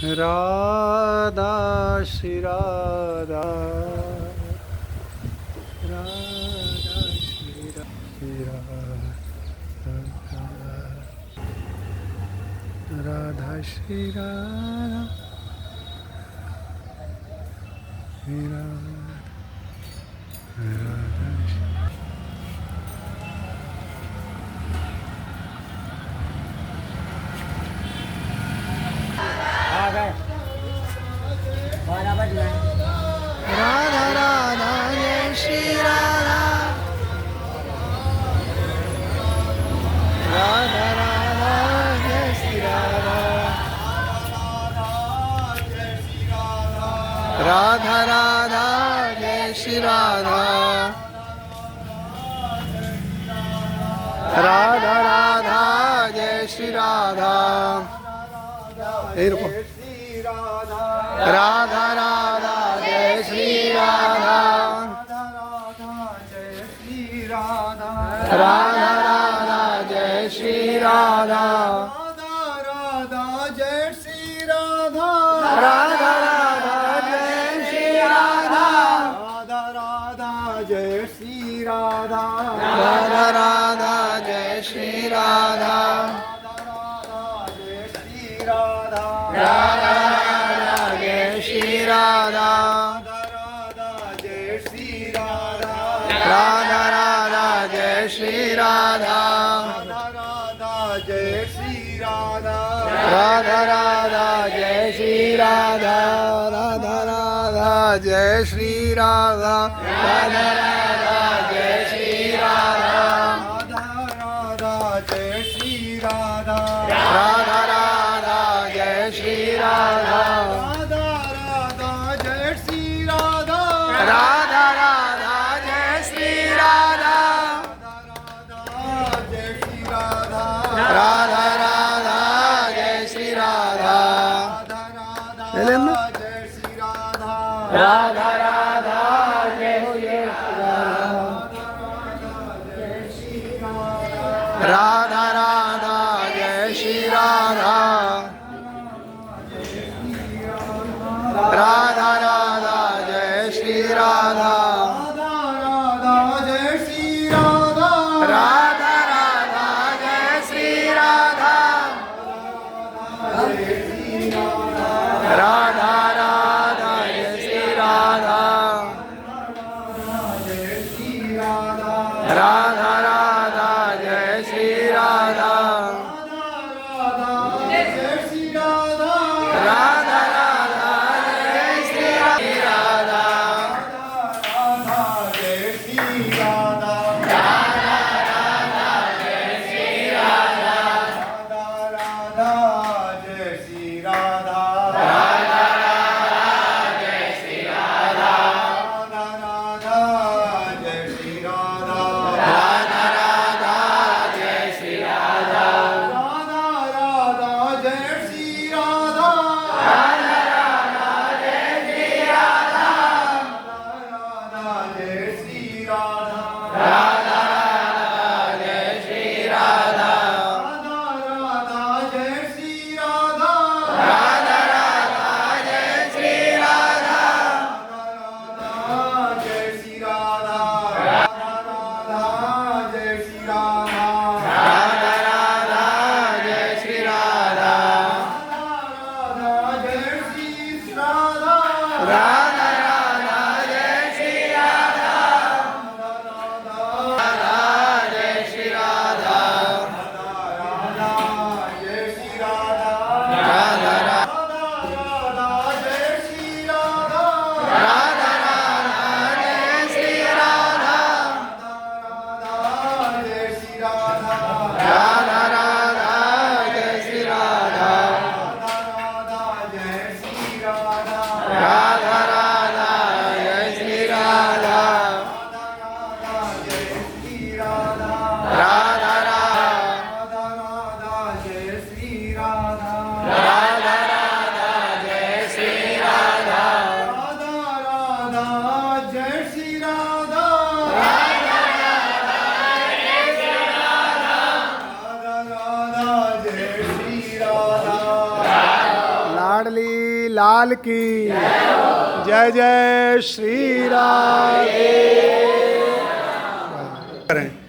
राधा श्री राधा राधा श्री राधा राधा श्री राधा श्री राधा राधा राधा जय श्री राधा राधा राधा जय श्री राधा राधा राधा जय श्री राधा राधा राधा जय श्री राधा राधा राधा जय श्री राधा राधा राधा जय श्री राधा राधा जय श्री राधा राधा राधा जय श्री राधा राधा जय श्री राधा राधा राधा जय श्री राधा राधा श्री राधा जय श्री राधा राधा राधा जय श्री राधा राधा जय श्री राधा राधा राधा जय श्री राधा राधा राधा जय श्री राधा राधा राधा जय श्री राधा राधा जय श्री राधा राधा राधा जय श्री राधा राधा राधा जय श्री राधा राधा राधा जय श्री राधा राधा राधा जय श्री राधा राधा जय श्री राधा राधा राधा जय श्री राधा राधा जय श्री राधा राधा राधा जय श्री राधा राधा राधा जय श्री राधा राधा राधा जय श्री राधा राधा राधा वाली लाल की जय जय श्री राम। करें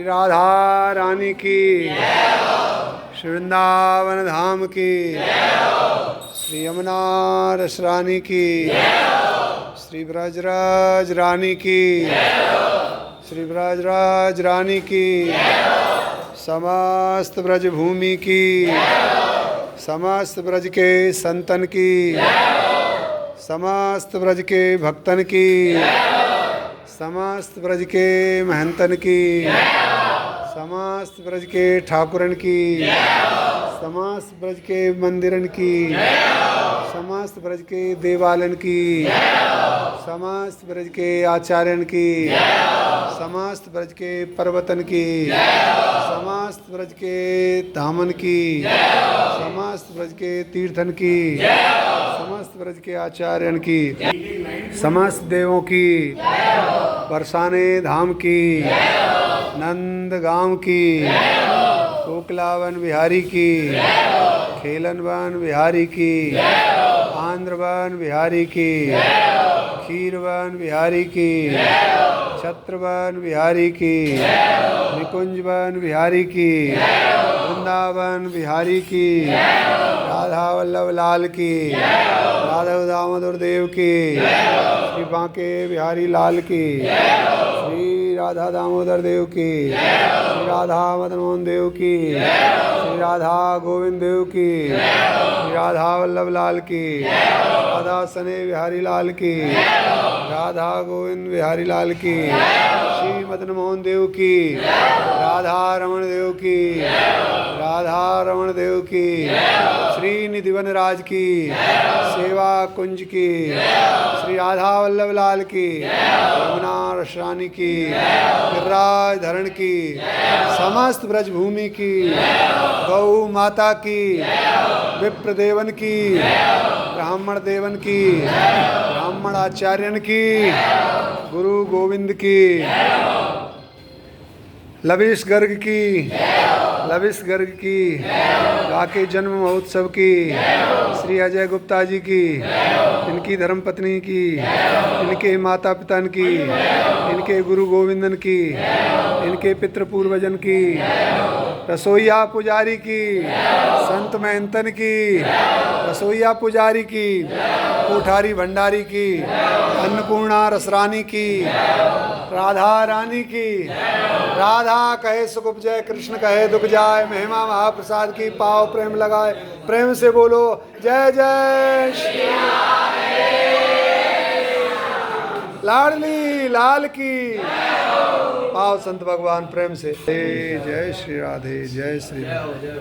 राधा रानी की, श्री वृंदावन धाम की, श्री यमुना रस रानी की, श्री ब्रजराज रानी की, श्री ब्रजराज रानी की, समस्त ब्रज भूमि की, समस्त ब्रज के संतन की, समस्त ब्रज के भक्तन की, समस्त ब्रज के महंतन की, समस्त ब्रज के ठाकुरन की, समस्त ब्रज के मंदिरन की, समस्त ब्रज के देवालन की, समस्त ब्रज के आचार्यन की, समस्त ब्रज के पर्वतन की, समस्त ब्रज के धामन की, समस्त ब्रज के तीर्थन की, समस्त ब्रज के आचार्यन की, समस्त देवों की, बरसाने धाम की, नंद गांव की, कोकलावन बिहारी की, खेलनवन बिहारी की, आंध्रवन बिहारी की, खीरवन बिहारी की, छत्रवन बिहारी की, निकुंजवन बिहारी की, वृंदावन बिहारी की, राधा वल्लभ लाल की, राधा दामोदर देव की, श्री बांके बिहारी लाल की, श्री राधा दामोदर देव की, श्री राधा मदन मोहन देव की, श्री राधा गोविंद देव की, श्री राधा वल्लभ लाल की, राधा सने बिहारी लाल की, राधा गोविंद बिहारी लाल की, श्री मदन मोहन देव की, राधा रमण देव की, राधा रमण देव की, श्री निधिवन राज की, सेवा कुंज की, श्री राधा वल्लभ लाल की, यमुना रस रानी की, गिरिराज धरण की, समस्त ब्रज भूमि की, गौ माता की, विप्र देवन की, ब्राह्मण देवन की, ब्राह्मण आचार्यन की, गुरु गोविंद की, लविश गर्ग की, लविश गर्ग की, काके जन्म महोत्सव की, श्री अजय गुप्ता जी की, इनकी धर्मपत्नी की, इनके माता पिता की, इनके गुरु गोविंदन की, इनके पितृ पूर्वजन की, रसोईया पुजारी की, संत महंतन की, रसोईया पुजारी की, कोठारी भंडारी की, अन्नपूर्णा रसरानी की, राधा रानी की, राधा कहे सुख उपजय, कृष्ण कहे दुख जाए, महिमा महाप्रसाद की, पाव प्रेम लगाए, प्रेम से बोलो जय जय श्री लाडली लाल की, पाव संत भगवान प्रेम से जय श्री राधे, जय श्री राधे।